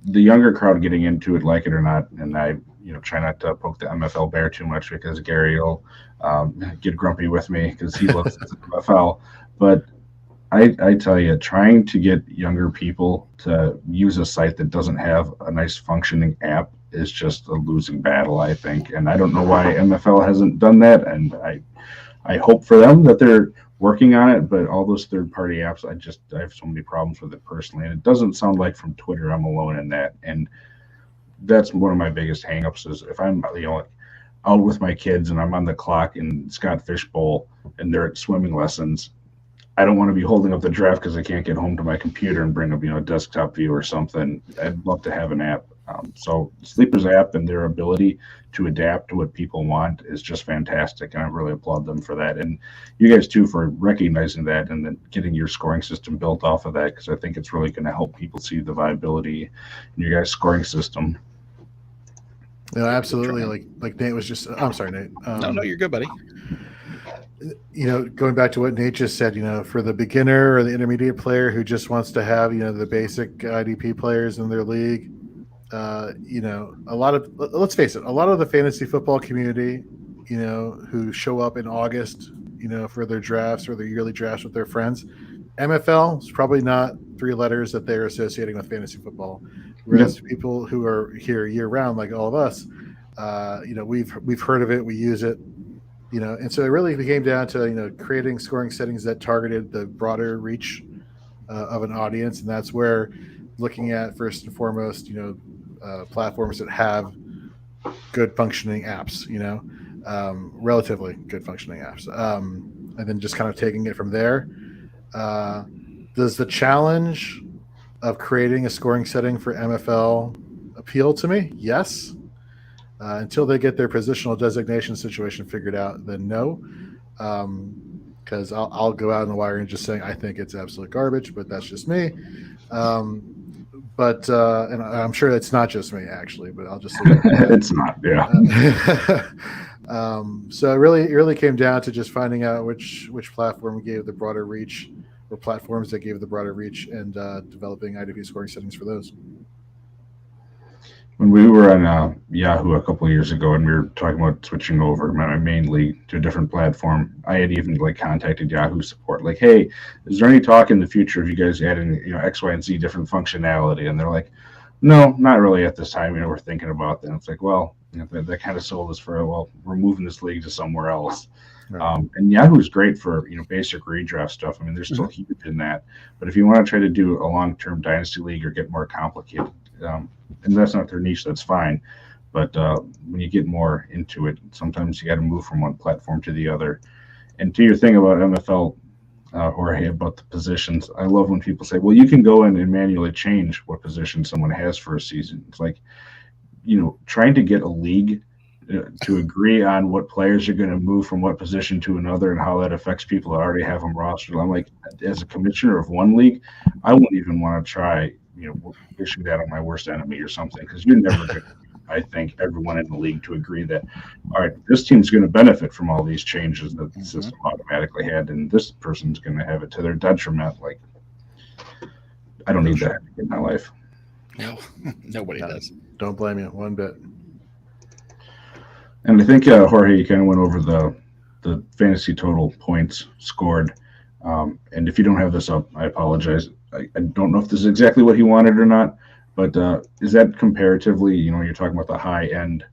the younger crowd getting into it, like it or not, and I, try not to poke the MFL bear too much because Gary will get grumpy with me because he loves MFL. But I tell you, trying to get younger people to use a site that doesn't have a nice functioning app is just a losing battle, I think. And I don't know why MFL hasn't done that. And I hope for them that they're working on it, but all those third-party apps, I have so many problems with it personally. And it doesn't sound like from Twitter I'm alone in that. And that's one of my biggest hangups is if I'm out with my kids and I'm on the clock in Scott Fishbowl and they're at swimming lessons, I don't want to be holding up the draft because I can't get home to my computer and bring up, a desktop view or something. I'd love to have an app. So Sleeper's app and their ability to adapt to what people want is just fantastic, and I really applaud them for that. And you guys too for recognizing that and then getting your scoring system built off of that, because I think it's really going to help people see the viability in your guys' scoring system. No, absolutely. Like Nate was just. I'm sorry, Nate. No, you're good, buddy. Going back to what Nate just said, for the beginner or the intermediate player who just wants to have, the basic IDP players in their league, let's face it, a lot of the fantasy football community, who show up in August, for their drafts or their yearly drafts with their friends, MFL is probably not 3 letters that they're associating with fantasy football. Whereas people who are here year round, like all of us, we've heard of it, we use it. And so it really came down to, creating scoring settings that targeted the broader reach of an audience. And that's where looking at, first and foremost, platforms that have good functioning apps, relatively good functioning apps. And then just kind of taking it from there. Does the challenge of creating a scoring setting for MFL appeal to me? Yes. Until they get their positional designation situation figured out, then no. Because I'll go out on the wire and just saying I think it's absolute garbage, but that's just me. And I'm sure it's not just me, actually, but I'll just say it's not, yeah. So it really came down to just finding out which platform gave the broader reach, or platforms that gave the broader reach, and developing IDP scoring settings for those. When we were on Yahoo a couple of years ago, and we were talking about switching over my main league to a different platform, I had even contacted Yahoo support, like, hey, is there any talk in the future of you guys adding X, Y, and Z different functionality? And they're like, no, not really at this time. We're thinking about that. And it's like, well, that kind of sold us for, well, we're moving this league to somewhere else. Right. And Yahoo is great for basic redraft stuff. I mean, they're still huge in that. But if you want to try to do a long-term dynasty league or get more complicated, and that's not their niche, that's fine. But when you get more into it, sometimes you got to move from one platform to the other. And to your thing about MFL, Jorge, about the positions, I love when people say, well, you can go in and manually change what position someone has for a season. It's like, trying to get a league to agree on what players are going to move from what position to another and how that affects people that already have them rostered. I'm like, as a commissioner of one league, I wouldn't even want to try wishing that on my worst enemy or something, because you're never going to, I think, everyone in the league to agree that, all right, this team's going to benefit from all these changes that the system automatically had, and this person's going to have it to their detriment. Like, I don't need that in my life. No, nobody does. Don't blame you one bit. And I think, Jorge, you kind of went over the fantasy total points scored. And if you don't have this up, I apologize. I don't know if this is exactly what he wanted or not, but is that comparatively, you're talking about the high end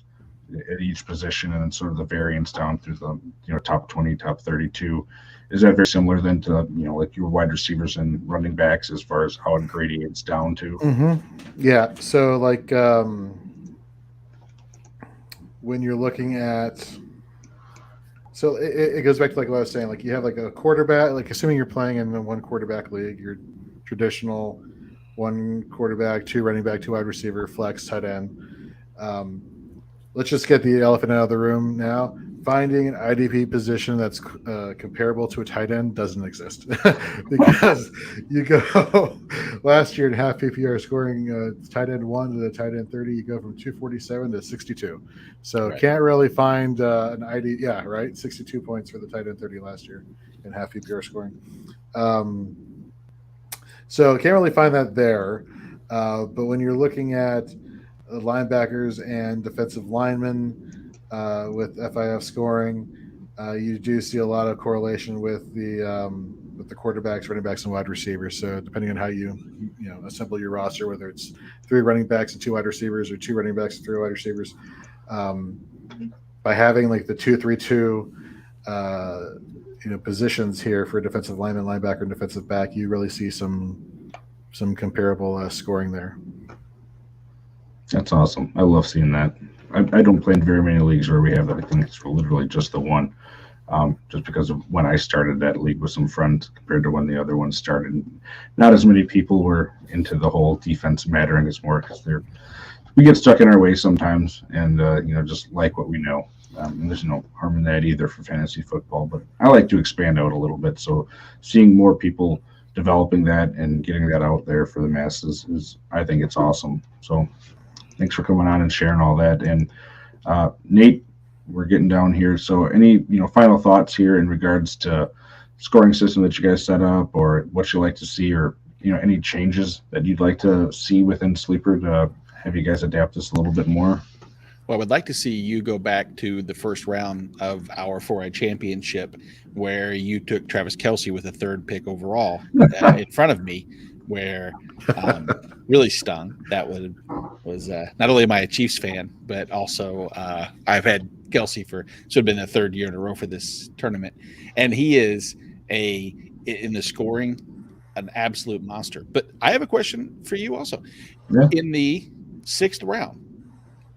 at each position and then sort of the variance down through the, top 20, top 32. Is that very similar then to, like your wide receivers and running backs as far as how it gradients down to? Mm-hmm. Yeah. So when you're looking at, so it goes back to what I was saying, you have a quarterback, assuming you're playing in the one quarterback league, your traditional one quarterback, 2 running back, 2 wide receiver, flex, tight end. Let's just get the elephant out of the room now. Finding an IDP position that's comparable to a tight end doesn't exist because you go last year in half PPR scoring tight end 1 to the tight end 30, you go from 247 to 62. So Can't really find an ID. Yeah, right. 62 points for the tight end 30 last year in half PPR scoring. So can't really find that there. But when you're looking at linebackers and defensive linemen, with FIF scoring, you do see a lot of correlation with the quarterbacks, running backs, and wide receivers. So depending on how you assemble your roster, whether it's 3 running backs and 2 wide receivers, or 2 running backs and 3 wide receivers, by having the 2-3-2 positions here for defensive lineman, linebacker, and defensive back, you really see some comparable scoring there. That's awesome. I love seeing that. I don't play in very many leagues where we have that. I think it's literally just the one. just because of when I started that league with some friends compared to when the other one started. Not as many people were into the whole defense mattering. It's more because we get stuck in our ways sometimes, and just like what we know. And there's no harm in that either for fantasy football. But I like to expand out a little bit. So seeing more people developing that and getting that out there for the masses is, I think it's awesome. So thanks for coming on and sharing all that. And Nate, we're getting down here. So any final thoughts here in regards to scoring system that you guys set up, or what you like to see, or any changes that you'd like to see within Sleeper to have you guys adapt this a little bit more? Well, I would like to see you go back to the first round of our 4A championship where you took Travis Kelce with a 3rd pick overall in front of me, where really stung. That was not only am I a Chiefs fan, but also I've had Kelce for should have been the 3rd year in a row for this tournament, and he is in the scoring an absolute monster. But I have a question for you also. Yeah. In the 6th round,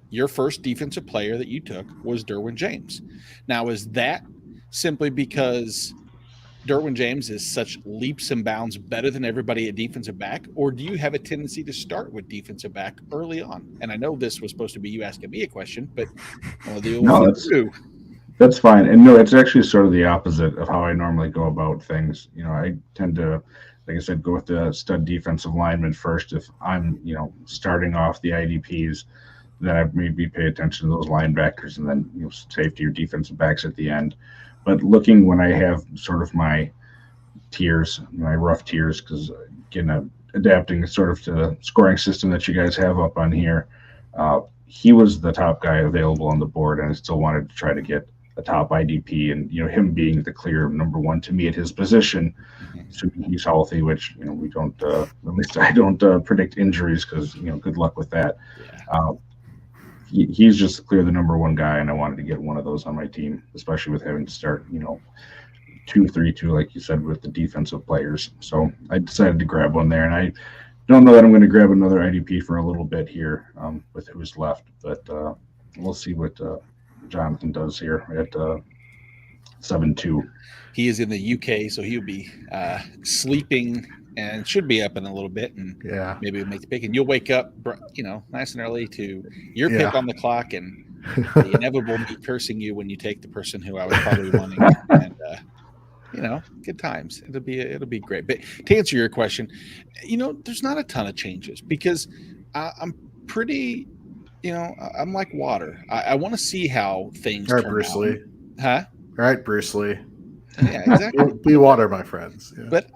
your first defensive player that you took was Derwin James. Now, is that simply because Derwin James is such leaps and bounds better than everybody at defensive back, or do you have a tendency to start with defensive back early on? And I know this was supposed to be you asking me a question, but No, that's fine. And no, it's actually sort of the opposite of how I normally go about things. I tend to, like I said, go with the stud defensive lineman first. If I'm, starting off the IDPs, then I maybe pay attention to those linebackers, and then safety or defensive backs at the end. But looking when I have sort of my tiers, my rough tiers, because adapting sort of to the scoring system that you guys have up on here, he was the top guy available on the board, and I still wanted to try to get a top IDP, and him being the clear number one to me at his position, assuming he's healthy, which we don't, at least I don't predict injuries, because good luck with that. He's just clear the number one guy, and I wanted to get one of those on my team, especially with having to start 2-3-2, like you said, with the defensive players. So I decided to grab one there, and I don't know that I'm going to grab another IDP for a little bit here with who's left, but we'll see what Jonathan does here at 7-2. He is in the UK, so he'll be sleeping and should be up in a little bit, and maybe we'll make the pick. And you'll wake up, nice and early to your pick on the clock, and the inevitable me cursing you when you take the person who I was probably wanting. And good times. It'll be great. But to answer your question, there's not a ton of changes, because I'm pretty, I'm like water. I want to see how things turn Bruce out. Lee. Huh? All right, Bruce Lee. Yeah, exactly. Be water, my friends. Yeah. But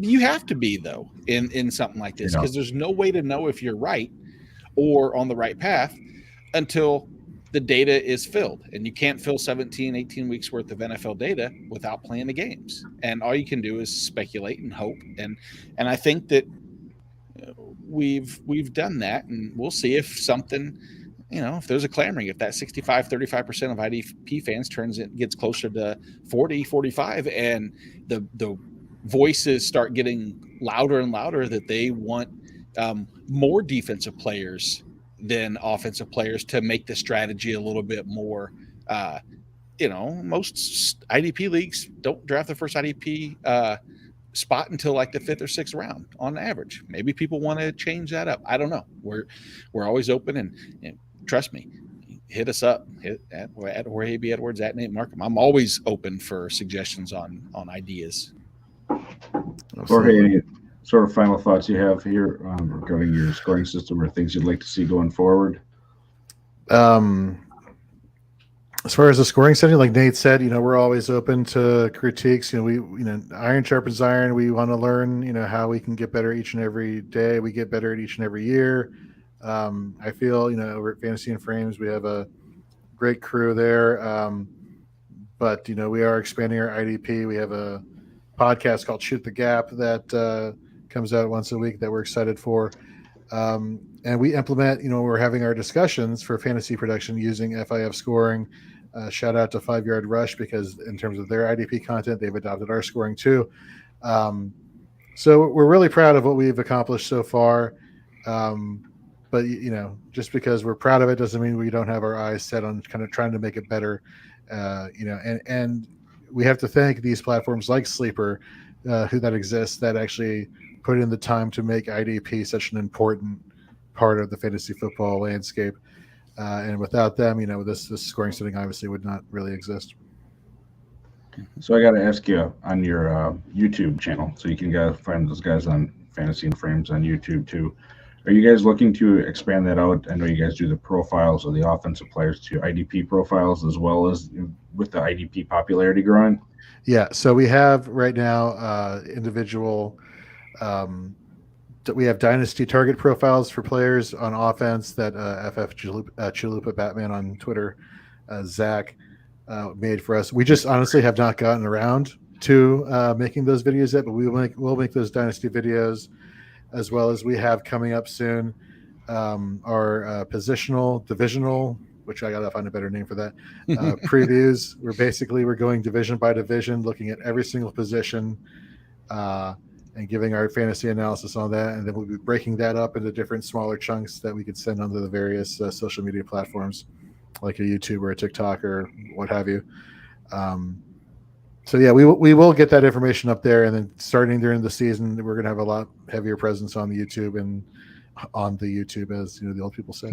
you have to be, though, in something like this, because there's no way to know if you're right or on the right path until the data is filled. And you can't fill 17, 18 weeks worth of NFL data without playing the games. And all you can do is speculate and hope. And I think that we've done that, and we'll see if something, if there's a clamoring, if that 65-35% of IDP fans gets closer to 40-45, and the voices start getting louder and louder that they want more defensive players than offensive players to make the strategy a little bit more. Most IDP leagues don't draft the first IDP spot until like the 5th or 6th round on average. Maybe people want to change that up. I don't know. We're always open, and trust me, hit us up at Jorge B. Edwards, at Nate Markham. I'm always open for suggestions on ideas. Jorge, any sort of final thoughts you have here regarding your scoring system, or things you'd like to see going forward? As far as the scoring setting, like Nate said, we're always open to critiques. We iron sharpens iron. We want to learn, how we can get better each and every day. We get better at each and every year. I feel, over at Fantasy and Frames, we have a great crew there. But we are expanding our IDP. We have a podcast called Shoot the Gap that comes out once a week that we're excited for. And we implement, we're having our discussions for fantasy production using FIF scoring. Shout out to 5 Yard Rush, because in terms of their IDP content, they've adopted our scoring too. So we're really proud of what we've accomplished so far. But, just because we're proud of it doesn't mean we don't have our eyes set on kind of trying to make it better. And we have to thank these platforms like Sleeper, who that exists, that actually put in the time to make IDP such an important part of the fantasy football landscape. And without them, this scoring setting obviously would not really exist. So I got to ask you on your YouTube channel, so you can go find those guys on Fantasy and Frames on YouTube too. Are you guys looking to expand that out? I know you guys do the profiles of the offensive players to IDP profiles, as well as with the IDP popularity growing. Yeah, so we have right now individual. We have dynasty target profiles for players on offense that FF Chalupa Batman on Twitter, Zach made for us. We just honestly have not gotten around to making those videos yet, but we'll make those dynasty videos, as well as we have coming up soon our positional, divisional, which I gotta find a better name for that, previews. We're going division by division, looking at every single position and giving our fantasy analysis on that, and then we'll be breaking that up into different smaller chunks that we could send onto the various social media platforms, like a YouTube or a TikTok or what have you. So yeah, we will get that information up there, and then starting during the season, we're going to have a lot heavier presence on the YouTube, as the old people say,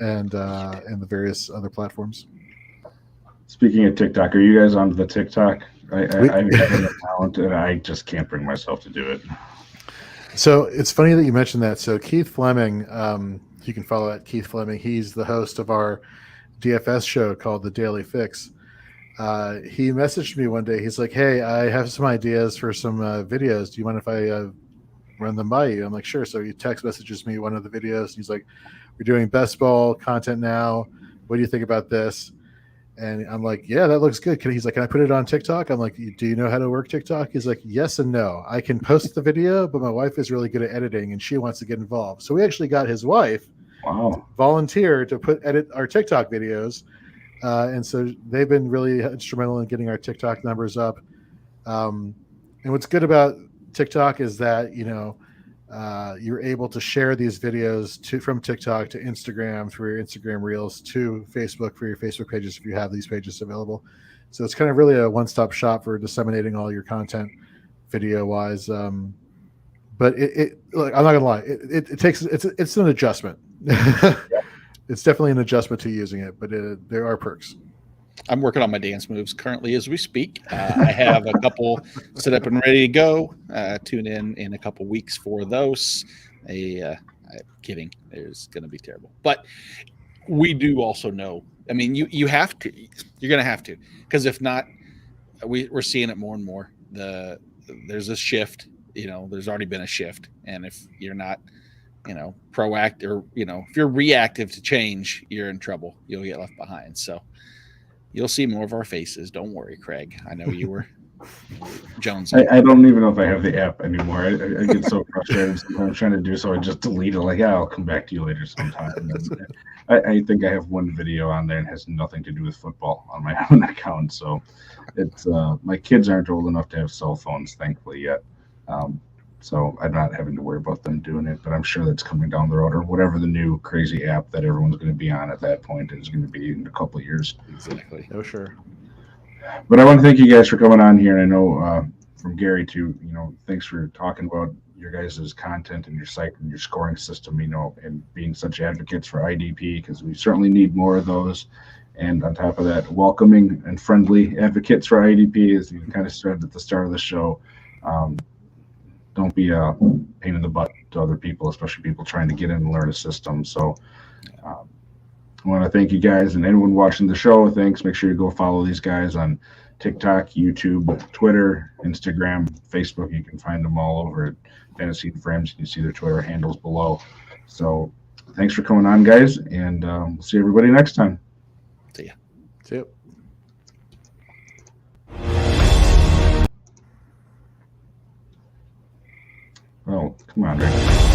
and the various other platforms. Speaking of TikTok, are you guys on the TikTok? I have an account, and I just can't bring myself to do it. So it's funny that you mentioned that. So Keith Fleming, you can follow at Keith Fleming. He's the host of our DFS show called The Daily Fix. He messaged me one day. He's like, "Hey, I have some ideas for some videos. Do you mind if I run them by you?" I'm like, "Sure." So he text messages me one of the videos. He's like, "We're doing best ball content now. What do you think about this?" And I'm like, "Yeah, that looks good." He's like, "Can I put it on TikTok?" I'm like, "Do you know how to work TikTok?" He's like, "Yes and no. I can post the video, but my wife is really good at editing and she wants to get involved." So we actually got his wife to volunteer to edit our TikTok videos. And so they've been really instrumental in getting our TikTok numbers up. And what's good about TikTok is that, you're able to share these videos from TikTok to Instagram through your Instagram Reels to Facebook for your Facebook pages if you have these pages available. So it's kind of really a one-stop shop for disseminating all your content video-wise. But look, I'm not gonna lie, it's an adjustment. It's definitely an adjustment to using it, but there are perks. I'm working on my dance moves currently as we speak. I have a couple set up and ready to go. Tune in a couple weeks for those. I'm kidding. It's going to be terrible. But we do also know, I mean, you have to. You're going to have to. Because if not, we're seeing it more and more. There's a shift. There's already been a shift. And if you're not proactive, or if you're reactive to change, you're in trouble. You'll get left behind. So you'll see more of our faces. Don't worry, Kraig. I know you were Jones. I don't even know if I have the app anymore. I get so frustrated sometimes trying to do so. I just delete it. Like, I'll come back to you later sometime. I think I have one video on there and has nothing to do with football on my own account. So it's my kids aren't old enough to have cell phones, thankfully, yet. So I'm not having to worry about them doing it, but I'm sure that's coming down the road, or whatever the new crazy app that everyone's going to be on at that point is going to be in a couple of years. Exactly. Oh, sure. But I want to thank you guys for coming on here. And I know from Gary too, thanks for talking about your guys' content and your site and your scoring system, and being such advocates for IDP, because we certainly need more of those. And on top of that, welcoming and friendly advocates for IDP, as you kind of said at the start of the show. Don't be a pain in the butt to other people, especially people trying to get in and learn a system. So I want to thank you guys, and anyone watching the show, thanks. Make sure you go follow these guys on TikTok, YouTube, Twitter, Instagram, Facebook. You can find them all over at Fantasy and Frames. You can see their Twitter handles below. So thanks for coming on, guys, and we'll see everybody next time. See ya. See you. Oh, come on, Rick.